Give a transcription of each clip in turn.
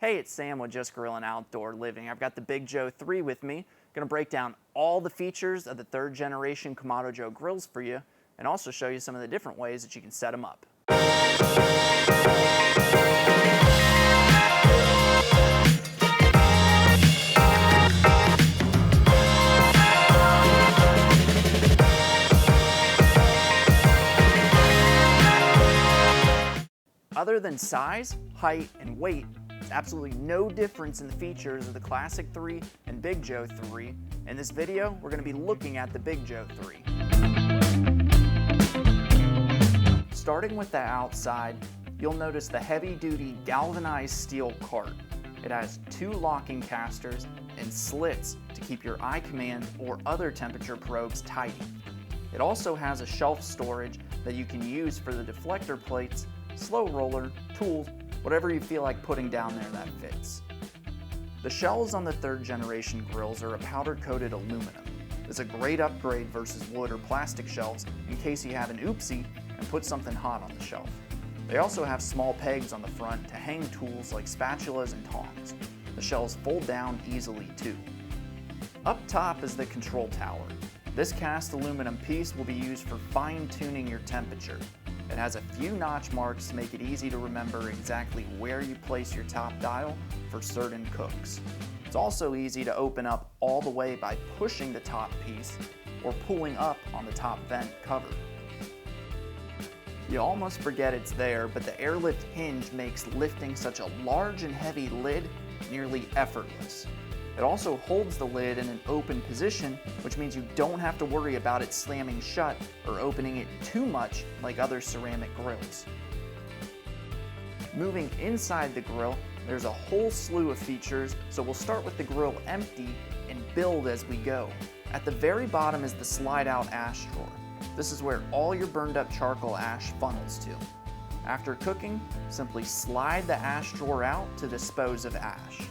Hey, it's Sam with Just Grillin' Outdoor Living. I've got the Big Joe 3 with me. Going to break down all the features of the third generation Kamado Joe grills for you and also show you some of the different ways that you can set them up. Other than size, height, and weight, there's absolutely no difference in the features of the Classic 3 and Big Joe 3. In this video, we're going to be looking at the Big Joe 3. Starting with the outside, you'll notice the heavy-duty galvanized steel cart. It has two locking casters and slits to keep your eye command or other temperature probes tight. It also has a shelf storage that you can use for the deflector plates, slow roller, tools, whatever you feel like putting down there that fits. The shells on the third generation grills are a powder coated aluminum. It's a great upgrade versus wood or plastic shelves in case you have an oopsie and put something hot on the shelf. They also have small pegs on the front to hang tools like spatulas and tongs. The shells fold down easily too. Up top is the control tower. This cast aluminum piece will be used for fine-tuning your temperature. It has a few notch marks to make it easy to remember exactly where you place your top dial for certain cooks. It's also easy to open up all the way by pushing the top piece or pulling up on the top vent cover. You almost forget it's there, but the airlift hinge makes lifting such a large and heavy lid nearly effortless. It also holds the lid in an open position, which means you don't have to worry about it slamming shut or opening it too much like other ceramic grills. Moving inside the grill, there's a whole slew of features, so we'll start with the grill empty and build as we go. At the very bottom is the slide-out ash drawer. This is where all your burned up charcoal ash funnels to. After cooking, simply slide the ash drawer out to dispose of ash.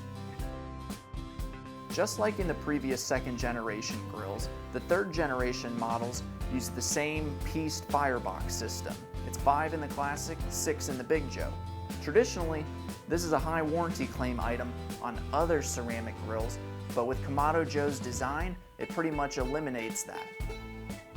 Just like in the previous second generation grills, the third generation models use the same pieced firebox system. It's 5 in the Classic, 6 in the Big Joe. Traditionally, this is a high warranty claim item on other ceramic grills, but with Kamado Joe's design, it pretty much eliminates that.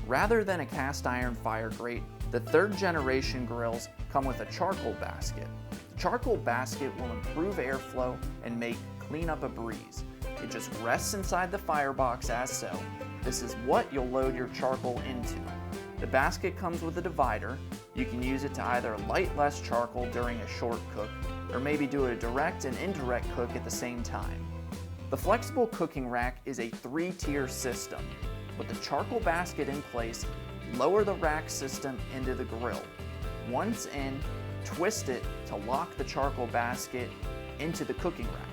Rather than a cast iron fire grate, the third generation grills come with a charcoal basket. The charcoal basket will improve airflow and make cleanup a breeze. It just rests inside the firebox as so. This is what you'll load your charcoal into. The basket comes with a divider. You can use it to either light less charcoal during a short cook, or maybe do a direct and indirect cook at the same time. The flexible cooking rack is a 3-tier system. With the charcoal basket in place, lower the rack system into the grill. Once in, twist it to lock the charcoal basket into the cooking rack.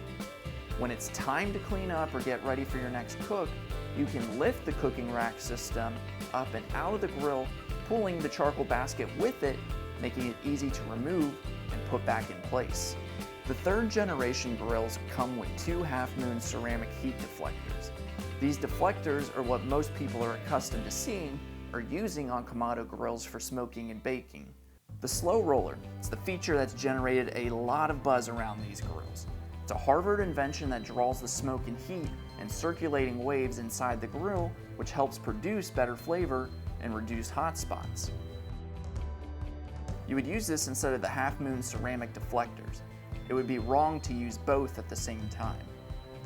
When it's time to clean up or get ready for your next cook, you can lift the cooking rack system up and out of the grill, pulling the charcoal basket with it, making it easy to remove and put back in place. The third generation grills come with 2 half-moon ceramic heat deflectors. These deflectors are what most people are accustomed to seeing or using on Kamado grills for smoking and baking. The slow roller, it's the feature that's generated a lot of buzz around these grills. It's a Harvard invention that draws the smoke and heat and circulating waves inside the grill, which helps produce better flavor and reduce hot spots. You would use this instead of the half-moon ceramic deflectors. It would be wrong to use both at the same time.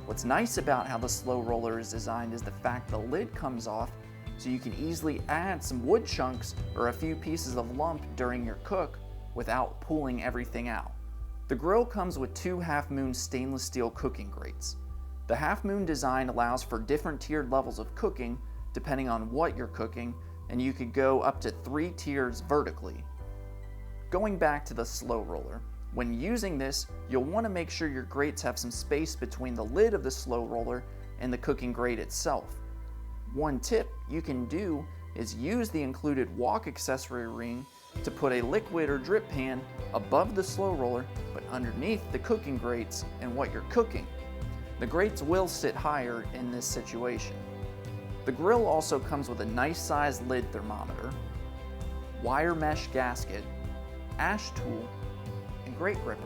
What's nice about how the slow roller is designed is the fact the lid comes off, so you can easily add some wood chunks or a few pieces of lump during your cook without pulling everything out. The grill comes with 2 half-moon stainless steel cooking grates. The half-moon design allows for different tiered levels of cooking depending on what you're cooking, and you could go up to 3 tiers vertically. Going back to the slow roller, when using this, you'll want to make sure your grates have some space between the lid of the slow roller and the cooking grate itself. One tip you can do is use the included wok accessory ring to put a liquid or drip pan above the slow roller but underneath the cooking grates and what you're cooking. The grates will sit higher in this situation. The grill also comes with a nice sized lid thermometer, wire mesh gasket, ash tool, and grate gripper.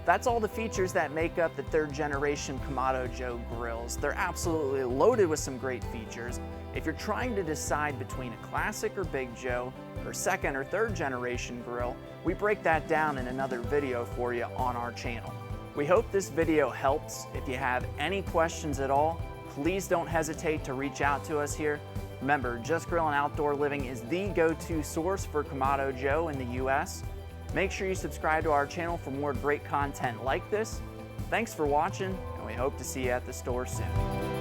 That's all the features that make up the third generation Kamado Joe grills. They're absolutely loaded with some great features. If you're trying to decide between a classic or Big Joe, or second or third generation grill, we break that down in another video for you on our channel. We hope this video helps. If you have any questions at all, please don't hesitate to reach out to us here. Remember, Just Grillin' Outdoor Living is the go-to source for Kamado Joe in the US. Make sure you subscribe to our channel for more great content like this. Thanks for watching, and we hope to see you at the store soon.